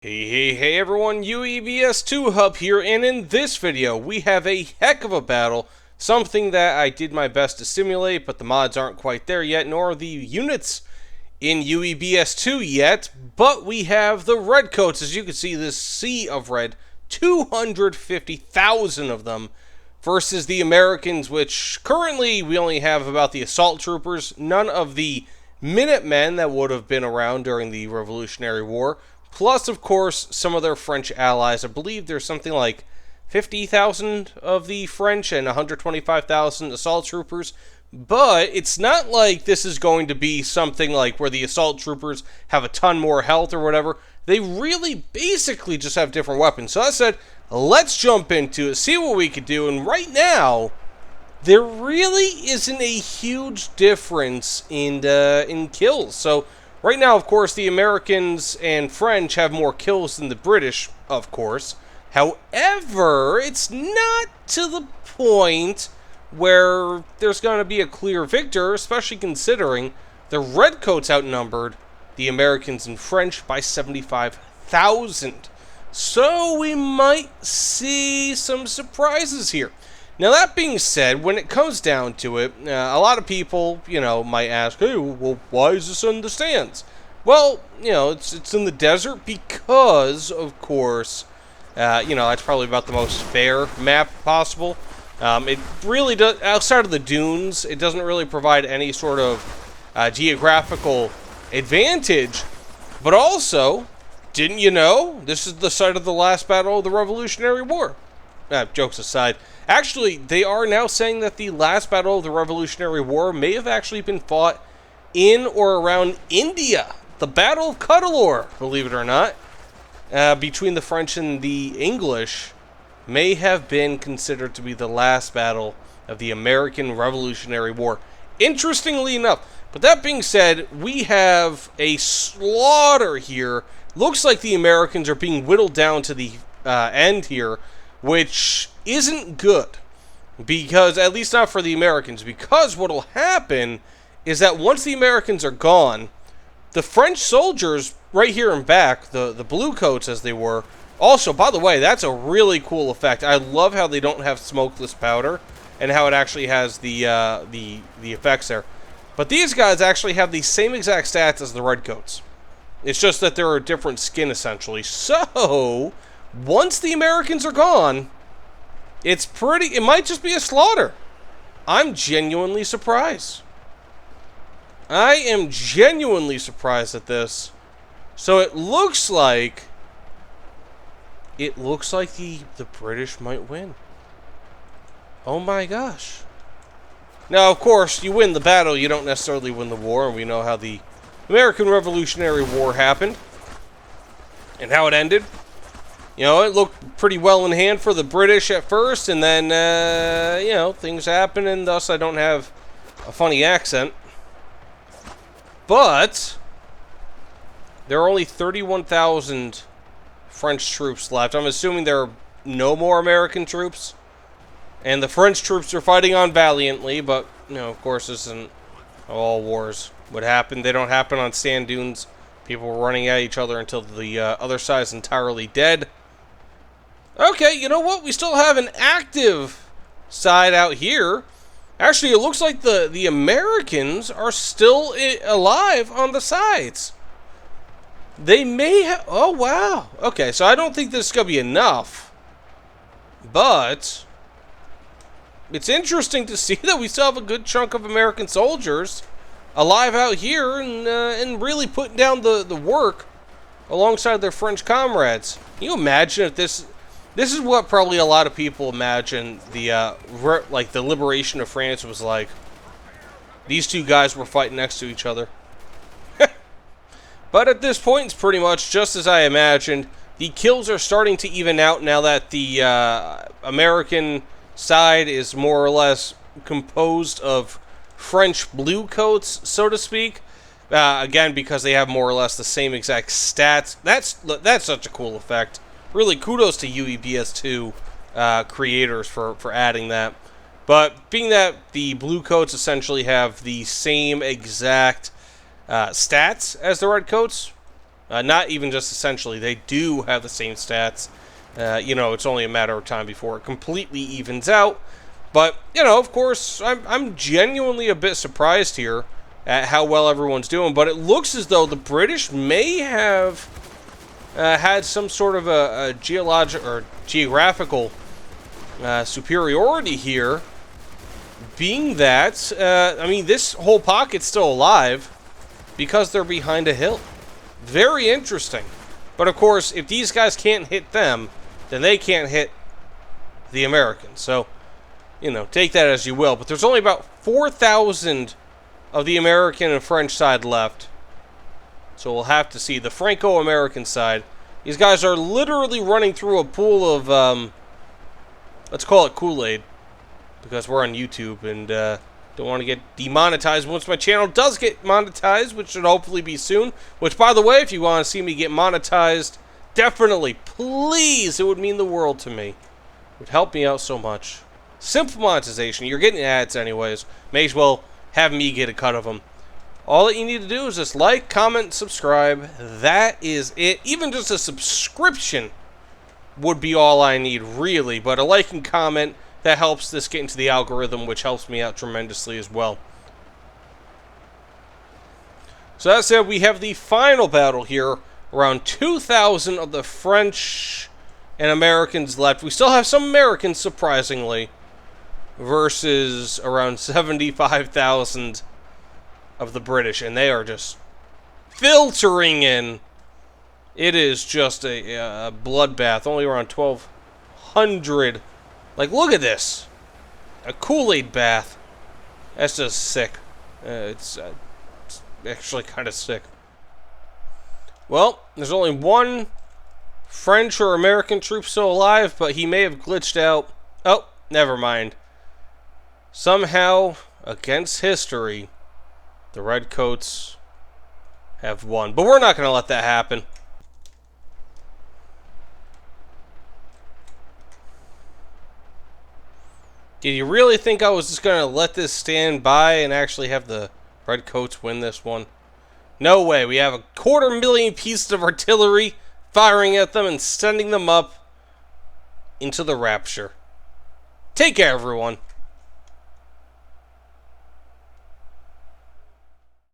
Hey everyone, UEBS 2 Hub here, and in this video we have a heck of a battle, something that I did my best to simulate, but the mods aren't quite there yet, nor are the units in UEBS 2 yet, but we have the Redcoats. As you can see, this sea of red, 250,000 of them, versus the Americans, which currently we only have about the assault troopers, none of the Minutemen that would have been around during the Revolutionary War. Plus, of course, some of their French allies. I believe there's something like 50,000 of the French and 125,000 assault troopers. But it's not like this is going to be something like where the assault troopers have a ton more health or whatever. They really basically just have different weapons. So I said, let's jump into it, see what we could do. And right now, there really isn't a huge difference in kills. So right now, of course, the Americans and French have more kills than the British, of course. However, it's not to the point where there's going to be a clear victor, especially considering the Redcoats outnumbered the Americans and French by 75,000. So we might see some surprises here. Now, that being said, when it comes down to it, a lot of people, might ask, hey, well, why is this in the stands? Well, it's in the desert because, of course, that's probably about the most fair map possible. It really does, outside of the dunes, it doesn't really provide any sort of geographical advantage. But also, didn't you know, this is the site of the last battle of the Revolutionary War? Jokes aside. Actually, they are now saying that the last battle of the Revolutionary War may have actually been fought in or around India. The Battle of Cuddalore, believe it or not, between the French and the English, may have been considered to be the last battle of the American Revolutionary War. Interestingly enough. But that being said, we have a slaughter here. Looks like the Americans are being whittled down to the end here, which isn't good, because, at least not for the Americans, because what will happen is that once the Americans are gone, the French soldiers right here in back, the blue coats as they were, also, by the way, that's a really cool effect. I love how they don't have smokeless powder and how it actually has the effects there. But these guys actually have the same exact stats as the Redcoats. It's just that they're a different skin, essentially. So once the Americans are gone, it might just be a slaughter. I'm genuinely surprised. I am genuinely surprised at this. So it looks like the British might win. Oh my gosh. Now, of course, you win the battle, you don't necessarily win the war, and we know how the American Revolutionary War happened and how it ended. It looked pretty well in hand for the British at first, and then, things happen, and thus I don't have a funny accent. But there are only 31,000 French troops left. I'm assuming there are no more American troops. And the French troops are fighting on valiantly, but, of course, this isn't how all wars would happen. They don't happen on sand dunes. People running at each other until the other side is entirely dead. Okay, you know what? We still have an active side out here. Actually, it looks like the Americans are still alive on the sides. They may have... Oh, wow. Okay, so I don't think this is going to be enough. But it's interesting to see that we still have a good chunk of American soldiers alive out here and really putting down the work alongside their French comrades. Can you imagine if this is what probably a lot of people imagine the liberation of France was like. These two guys were fighting next to each other. But at this point, it's pretty much just as I imagined. The kills are starting to even out now that the American side is more or less composed of French blue coats, so to speak. Again, because they have more or less the same exact stats. That's such a cool effect. Really, kudos to UEBS 2 creators for adding that. But being that the blue coats essentially have the same exact stats as the Redcoats, Not even just essentially, they do have the same stats. It's only a matter of time before it completely evens out. But, of course, I'm genuinely a bit surprised here at how well everyone's doing. But it looks as though the British may have had some sort of a geographical superiority here. Being that, this whole pocket's still alive because they're behind a hill. Very interesting. But, of course, if these guys can't hit them, then they can't hit the Americans. So, take that as you will. But there's only about 4,000 of the American and French side left. So we'll have to see. The Franco-American side, these guys are literally running through a pool of, let's call it Kool-Aid, because we're on YouTube and don't want to get demonetized once my channel does get monetized, which should hopefully be soon. Which, by the way, if you want to see me get monetized, definitely, please, it would mean the world to me. It would help me out so much. Simple monetization. You're getting ads anyways. May as well have me get a cut of them. All that you need to do is just like, comment, subscribe. That is it. Even just a subscription would be all I need, really. But a like and comment, that helps this get into the algorithm, which helps me out tremendously as well. So that said, we have the final battle here. Around 2,000 of the French and Americans left. We still have some Americans, surprisingly, versus around 75,000 of the British. And they are just filtering in. It is just a bloodbath. Only around 1,200. Like, look at this. A Kool-Aid bath. That's just sick. It's actually kind of sick. Well, there's only one French or American troop still alive, but he may have glitched out. Oh, never mind. Somehow, against history, the Redcoats have won. But we're not going to let that happen. Did you really think I was just going to let this stand by and actually have the Redcoats win this one? No way. We have 250,000 pieces of artillery firing at them and sending them up into the rapture. Take care, everyone.